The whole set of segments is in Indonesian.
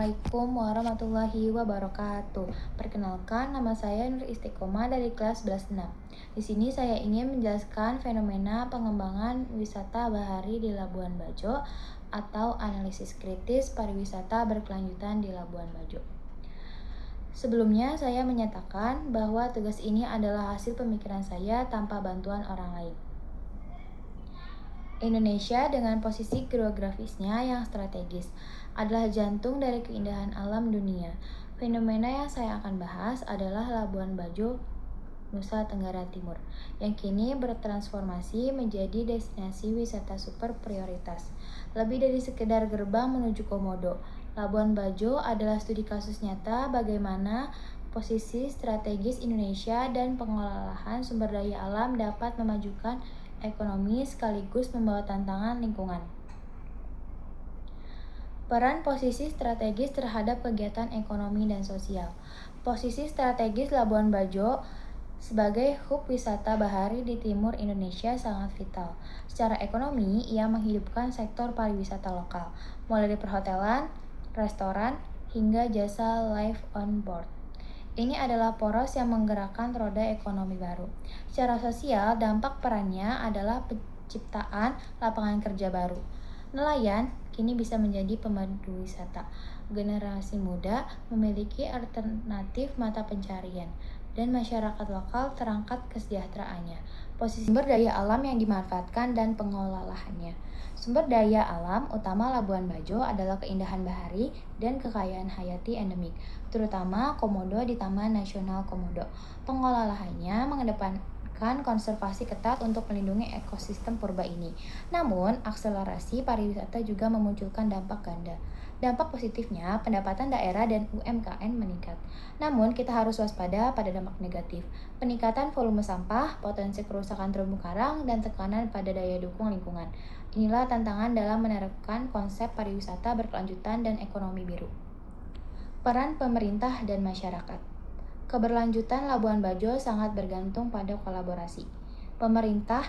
Assalamualaikum warahmatullahi wabarakatuh. Perkenalkan, nama saya Nur Istiqomah dari kelas 11 6. Di sini saya ingin menjelaskan fenomena pengembangan wisata bahari di Labuan Bajo atau analisis kritis pariwisata berkelanjutan di Labuan Bajo. Sebelumnya saya menyatakan bahwa tugas ini adalah hasil pemikiran saya tanpa bantuan orang lain. Indonesia dengan posisi geografisnya yang strategis adalah jantung dari keindahan alam dunia. Fenomena yang saya akan bahas adalah Labuan Bajo, Nusa Tenggara Timur, yang kini bertransformasi menjadi destinasi wisata super prioritas. Lebih dari sekedar gerbang menuju Komodo, Labuan Bajo adalah studi kasus nyata bagaimana posisi strategis Indonesia dan pengolahan sumber daya alam dapat memajukan ekonomi sekaligus membawa tantangan lingkungan. Peran posisi strategis terhadap kegiatan ekonomi dan sosial. Posisi strategis Labuan Bajo sebagai hub wisata bahari di timur Indonesia sangat vital. Secara ekonomi, ia menghidupkan sektor pariwisata lokal, mulai dari perhotelan, restoran, hingga jasa live on board. Ini adalah poros yang menggerakkan roda ekonomi baru. Secara sosial, dampak perannya adalah penciptaan lapangan kerja baru. Nelayan kini bisa menjadi pemandu wisata. Generasi muda memiliki alternatif mata pencarian, dan masyarakat lokal terangkat kesejahteraannya. Posisi sumber daya alam yang dimanfaatkan dan pengelolaannya. Sumber daya alam utama Labuan Bajo adalah keindahan bahari dan kekayaan hayati endemik, terutama komodo di Taman Nasional Komodo. Pengelolaannya mengedepankan konservasi ketat untuk melindungi ekosistem purba ini. Namun, akselerasi pariwisata juga memunculkan dampak ganda. Dampak positifnya, pendapatan daerah dan UMKM meningkat. Namun, kita harus waspada pada dampak negatif. Peningkatan volume sampah, potensi kerusakan terumbu karang, dan tekanan pada daya dukung lingkungan. Inilah tantangan dalam menerapkan konsep pariwisata berkelanjutan dan ekonomi biru. Peran pemerintah dan masyarakat. Keberlanjutan Labuan Bajo sangat bergantung pada kolaborasi. Pemerintah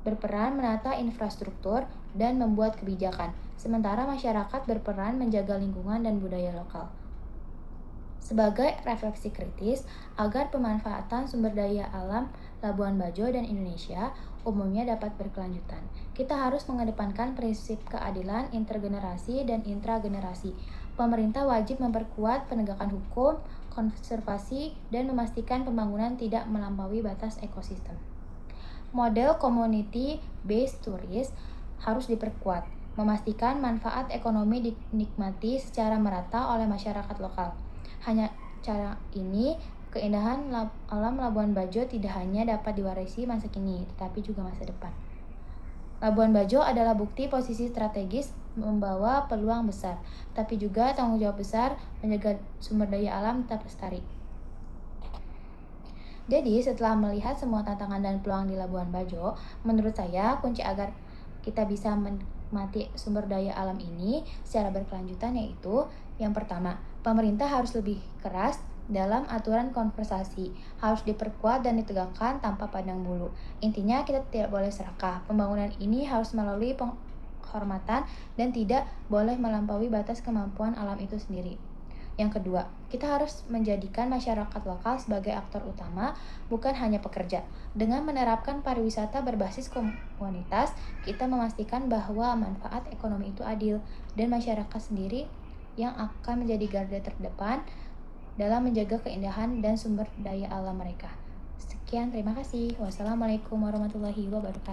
berperan menata infrastruktur dan membuat kebijakan, sementara masyarakat berperan menjaga lingkungan dan budaya lokal. Sebagai refleksi kritis agar pemanfaatan sumber daya alam Labuan Bajo dan Indonesia umumnya dapat berkelanjutan, kita harus mengedepankan prinsip keadilan intergenerasi dan intragenerasi. Pemerintah wajib memperkuat penegakan hukum, konservasi, dan memastikan pembangunan tidak melampaui batas ekosistem. Model community based tourist harus diperkuat, memastikan manfaat ekonomi dinikmati secara merata oleh masyarakat lokal. Hanya cara ini, keindahan alam Labuan Bajo tidak hanya dapat diwarisi masa kini, tetapi juga masa depan. Labuan Bajo adalah bukti posisi strategis membawa peluang besar, tapi juga tanggung jawab besar menjaga sumber daya alam tetap lestari. Jadi, setelah melihat semua tantangan dan peluang di Labuan Bajo, menurut saya kunci agar kita bisa menikmati sumber daya alam ini secara berkelanjutan yaitu yang pertama, pemerintah harus lebih keras dalam aturan konservasi, harus diperkuat dan ditegakkan tanpa pandang bulu. Intinya kita tidak boleh serakah. Pembangunan ini harus melalui penghormatan dan tidak boleh melampaui batas kemampuan alam itu sendiri. Yang kedua, kita harus menjadikan masyarakat lokal sebagai aktor utama, bukan hanya pekerja. Dengan menerapkan pariwisata berbasis komunitas, kita memastikan bahwa manfaat ekonomi itu adil, dan masyarakat sendiri yang akan menjadi garda terdepan dalam menjaga keindahan dan sumber daya alam mereka. Sekian, terima kasih. Wassalamualaikum warahmatullahi wabarakatuh.